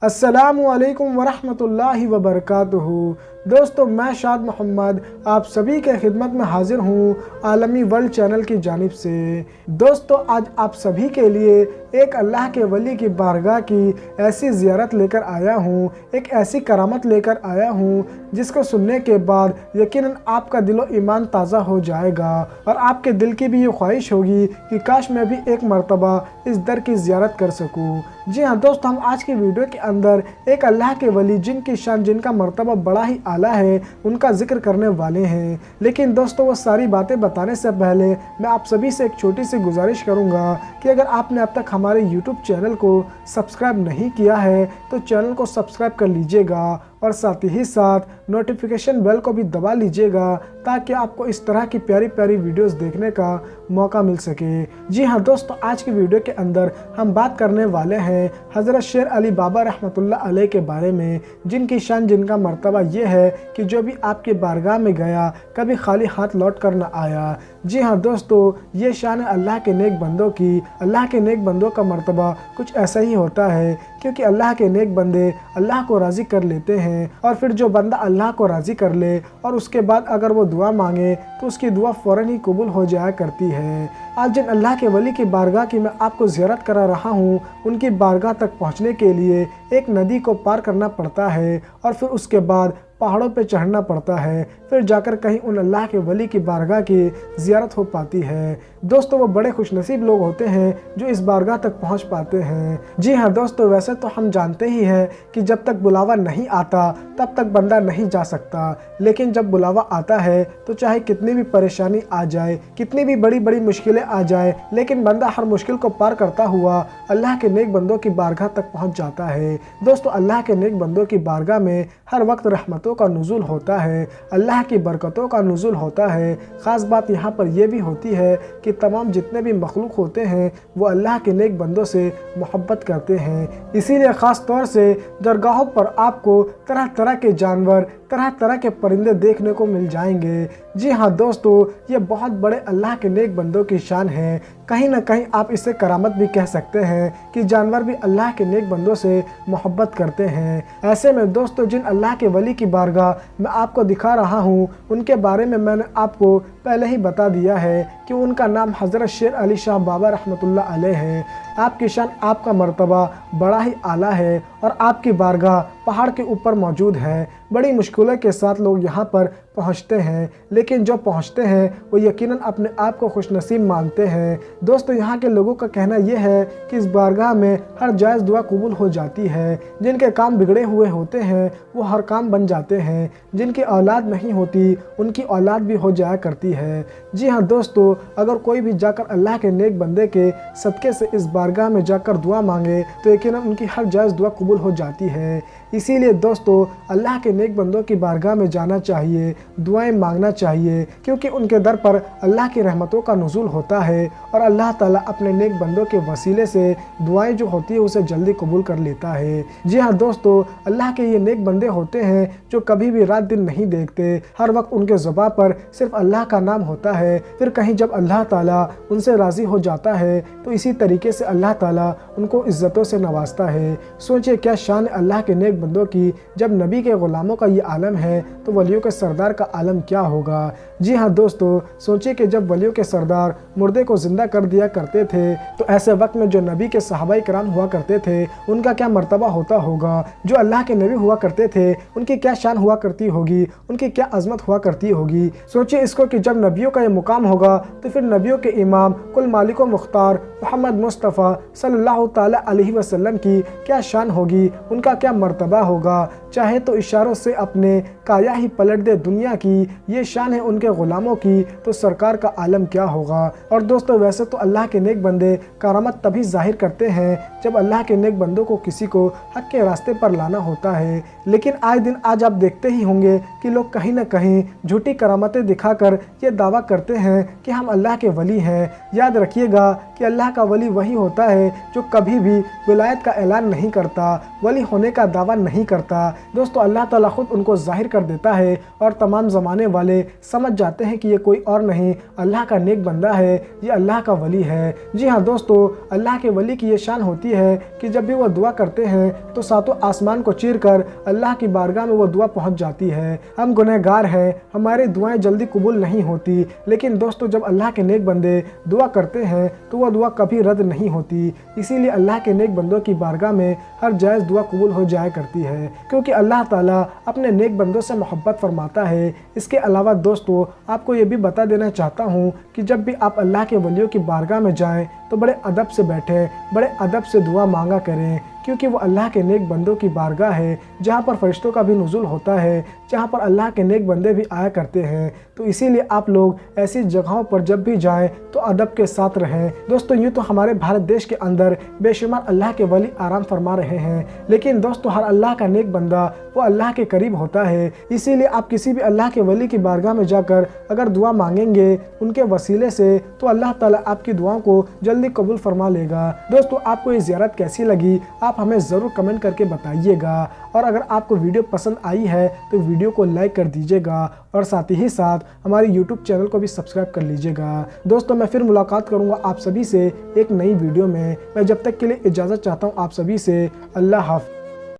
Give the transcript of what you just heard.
अस्सलामु अलैकुम वरहमतुल्लाहि वबरकातुहू। दोस्तों, मैं शाद मोहम्मद आप सभी के खिदमत में हाजिर हूँ आलमी वर्ल्ड चैनल की जानिब से। दोस्तों, आज आप सभी के लिए एक अल्लाह के वली की बारगाह की ऐसी ज़ियारत लेकर आया हूँ, एक ऐसी करामत लेकर आया हूँ जिसको सुनने के बाद यकीनन आपका दिलो ईमान ताज़ा हो जाएगा और आपके दिल की भी ये ख्वाहिश होगी कि काश मैं भी एक मरतबा इस दर की ज़ियारत कर सकूँ। जी हाँ दोस्तों, हम आज की वीडियो के अंदर एक अल्लाह के वली जिनकी शान, जिनका मर्तबा बड़ा ही आला है, उनका जिक्र करने वाले हैं। लेकिन दोस्तों, वो सारी बातें बताने से पहले मैं आप सभी से एक छोटी सी गुजारिश करूंगा कि अगर आपने अब तक हमारे YouTube चैनल को सब्सक्राइब नहीं किया है तो चैनल को सब्सक्राइब कर लीजिएगा और साथ ही साथ नोटिफिकेशन बेल को भी दबा लीजिएगा ताकि आपको इस तरह की प्यारी प्यारी वीडियोस देखने का मौका मिल सके। जी हाँ दोस्तों, आज की वीडियो के अंदर हम बात करने वाले हैं हज़रत शेर अली बाबा रहमतुल्लाह अलैह के बारे में, जिनकी शान, जिनका मर्तबा ये है कि जो भी आपके बारगाह में गया कभी खाली हाथ लौट कर न आया। जी हाँ दोस्तों, ये शान है अल्लाह के नेक बंदों की। अल्लाह के नेक बंदों का मर्तबा कुछ ऐसा ही होता है क्योंकि अल्लाह के नेक बंदे अल्लाह को राज़ी कर लेते हैं और फिर जो बंदा अल्लाह को राज़ी कर ले और उसके बाद अगर वो दुआ मांगे तो उसकी दुआ फ़ौरन ही कबूल हो जाया करती है। आज जिन अल्लाह के वली की बारगाह की मैं आपको ज़ियारत करा रहा हूँ, उनकी बारगाह तक पहुँचने के लिए एक नदी को पार करना पड़ता है और फिर उसके बाद पहाड़ों पे चढ़ना पड़ता है, फिर जाकर कहीं उन अल्लाह के वली की बारगाह की ज़ियारत हो पाती है। दोस्तों, वो बड़े खुशनसीब लोग होते हैं जो इस बारगाह तक पहुंच पाते हैं। जी हाँ दोस्तों, वैसे तो हम जानते ही हैं कि जब तक बुलावा नहीं आता तब तक बंदा नहीं जा सकता, लेकिन जब बुलावा आता है तो चाहे कितनी भी परेशानी आ जाए, कितनी भी बड़ी बड़ी मुश्किलें आ जाए, लेकिन बंदा हर मुश्किल को पार करता हुआ अल्लाह के नेक बंदों की बारगाह तक पहुँच जाता है। दोस्तों, अल्लाह के नेक बंदों की बारगाह में हर वक्त रहमतों का नुज़ुल होता है, अल्लाह की बरकतों का नुज़ुल होता है। ख़ास बात यहाँ पर यह भी होती है कि तमाम जितने भी मखलूक होते हैं वो अल्लाह के नेक बंदों से मोहब्बत करते हैं। इसीलिए ख़ास तौर से दरगाहों पर आपको तरह तरह के जानवर, तरह तरह के परिंदे देखने को मिल जाएंगे। जी हाँ दोस्तों, ये बहुत बड़े अल्लाह के नेक बंदों की शान है। कहीं ना कहीं आप इसे करामत भी कह सकते हैं कि जानवर भी अल्लाह के नेक बंदों से मोहब्बत करते हैं। ऐसे में दोस्तों, जिन अल्लाह के वली की बारगाह मैं आपको दिखा रहा हूँ उनके बारे में मैंने आपको पहले ही बता दिया है कि उनका नाम हज़रत शेर अली शाह बाबा रहमतुल्लाह अलैह है। आपकी शान, आपका मर्तबा बड़ा ही आला है और आपकी बारगाह पहाड़ के ऊपर मौजूद है। बड़ी मुश्किलों के साथ लोग यहाँ पर पहुँचते हैं, लेकिन जो पहुँचते हैं वो यकीनन अपने आप को खुशनसीब मानते हैं। दोस्तों, यहाँ के लोगों का कहना यह है कि इस बारगाह में हर जायज़ दुआ कबूल हो जाती है। जिनके काम बिगड़े हुए होते हैं वो हर काम बन जाते हैं, जिनकी औलाद नहीं होती उनकी औलाद भी हो जाया करती है। जी हाँ दोस्तों, अगर कोई भी जाकर अल्लाह के नेक बंदे के सदक़े से इस बारगाह में जाकर दुआ मांगे तो यकीनन उनकी हर जायज़ दुआ कबूल हो जाती है। इसीलिए दोस्तों, अल्लाह के नेक बंदों की बारगाह में जाना चाहिए, दुआएं मांगना चाहिए, क्योंकि उनके दर पर अल्लाह की रहमतों का नुज़ुल होता है और अल्लाह ताला अपने नेक बंदों के वसीले से दुआएं जो होती है उसे जल्दी कबूल कर लेता है। जी हाँ दोस्तों, अल्लाह के ये नेक बंदे होते हैं जो कभी भी रात दिन नहीं देखते, हर वक्त उनके ज़ुबान पर सिर्फ अल्लाह का नाम होता है। फिर कहीं जब अल्लाह ताला उनसे राज़ी हो जाता है तो इसी तरीके से अल्लाह ताला उनको इज़्ज़तों से नवाजता है। सोचिए क्या शान अल्लाह के नेक बंदों की। जब नबी के ग़ुलामों का ये आलम है तो वलियों के सरदार का आलम क्या होगा। जी हाँ दोस्तों, सोचिए कि जब वलियों के सरदार मुर्दे को ज़िंदा कर दिया करते थे तो ऐसे वक्त में जो नबी के सहाबाई कराम हुआ करते थे उनका क्या मर्तबा होता होगा। जो अल्लाह के नबी हुआ करते थे उनकी क्या शान हुआ करती होगी, उनकी क्या अज़मत हुआ करती होगी। सोचिए इसको कि जब नबियों का ये मुकाम होगा तो फिर नबियों के इमाम कुल मालिक व मुख्तार मोहम्मद मुस्तफ़ा सल्लल्लाहु ताला अलैहि वसल्लम की क्या शान होगी, उनका क्या मर्तबा होगा। चाहे तो इशारों से अपने काया ही पलट दे दुनिया की, ये शान है उनके ग़ुलामों की, तो सरकार का आलम क्या होगा। और दोस्तों, वैसे तो अल्लाह के नेक बंदे करामत तभी ज़ाहिर करते हैं जब अल्लाह के नेक बंदों को किसी को हक़ के रास्ते पर लाना होता है। लेकिन आए दिन आज आप देखते ही होंगे कि लोग कहीं ना कहीं झूठी करामतें दिखाकर ये दावा करते हैं कि हम अल्लाह के वली हैं। याद रखिएगा कि अल्लाह का वली वही होता है जो कभी भी विलायत का ऐलान नहीं करता, वली होने का दावा नहीं करता। दोस्तों, अल्लाह ताला खुद उनको ज़ाहिर कर देता है और तमाम ज़माने वाले समझ जाते हैं कि ये कोई और नहीं अल्लाह का नेक बंदा है, ये अल्लाह का वली है। जी हाँ दोस्तों, अल्लाह के वली की ये शान होती है कि जब भी वो दुआ करते हैं तो सातों आसमान को चीर कर अल्लाह की बारगाह में वो दुआ पहुंच जाती है। हम गुनहगार हैं, हमारी दुआएं जल्दी कबूल नहीं होती, लेकिन दोस्तों जब अल्लाह के नेक बंदे दुआ करते हैं तो वह दुआ कभी रद्द नहीं होती। इसीलिए अल्लाह के नेक बंदों की बारगाह में हर जायज़ दुआ कबूल हो जाया करती है, क्योंकि अल्लाह ताला अपने नेक बंदों से मोहब्बत फरमाता है। इसके अलावा दोस्तों आपको ये भी बता देना चाहता हूँ कि जब भी आप अल्लाह के वलियों की बारगाह में जाएं तो बड़े अदब से बैठें, बड़े अदब से दुआ मांगा करें, क्योंकि वो अल्लाह के नेक बंदों की बारगाह है जहाँ पर फरिश्तों का भी नुज़ुल होता है, जहाँ पर अल्लाह के नेक बंदे भी आया करते हैं। तो इसीलिए आप लोग ऐसी जगहों पर जब भी जाएं तो अदब के साथ रहें। दोस्तों यूँ तो हमारे भारत देश के अंदर बेशुमार अल्लाह के वली आराम फरमा रहे हैं, लेकिन दोस्तों हर अल्लाह का नेक बंदा वो अल्लाह के करीब होता है। इसीलिए आप किसी भी अल्लाह के वली की बारगाह में जाकर अगर दुआ मांगेंगे उनके वसीले से तो अल्लाह ताला आपकी दुआओं को जल्दी कबूल फरमा लेगा। दोस्तों आपको ये ज़ियारत कैसी लगी आप हमें ज़रूर कमेंट करके बताइएगा, और अगर आपको वीडियो पसंद आई है तो वीडियो को लाइक कर दीजिएगा और साथ ही साथ हमारे यूट्यूब चैनल को भी सब्सक्राइब कर लीजिएगा। दोस्तों मैं फिर मुलाकात करूंगा आप सभी से एक नई वीडियो में। मैं जब तक के लिए इजाज़त चाहता हूं आप सभी से। अल्लाह हाफ़िज़।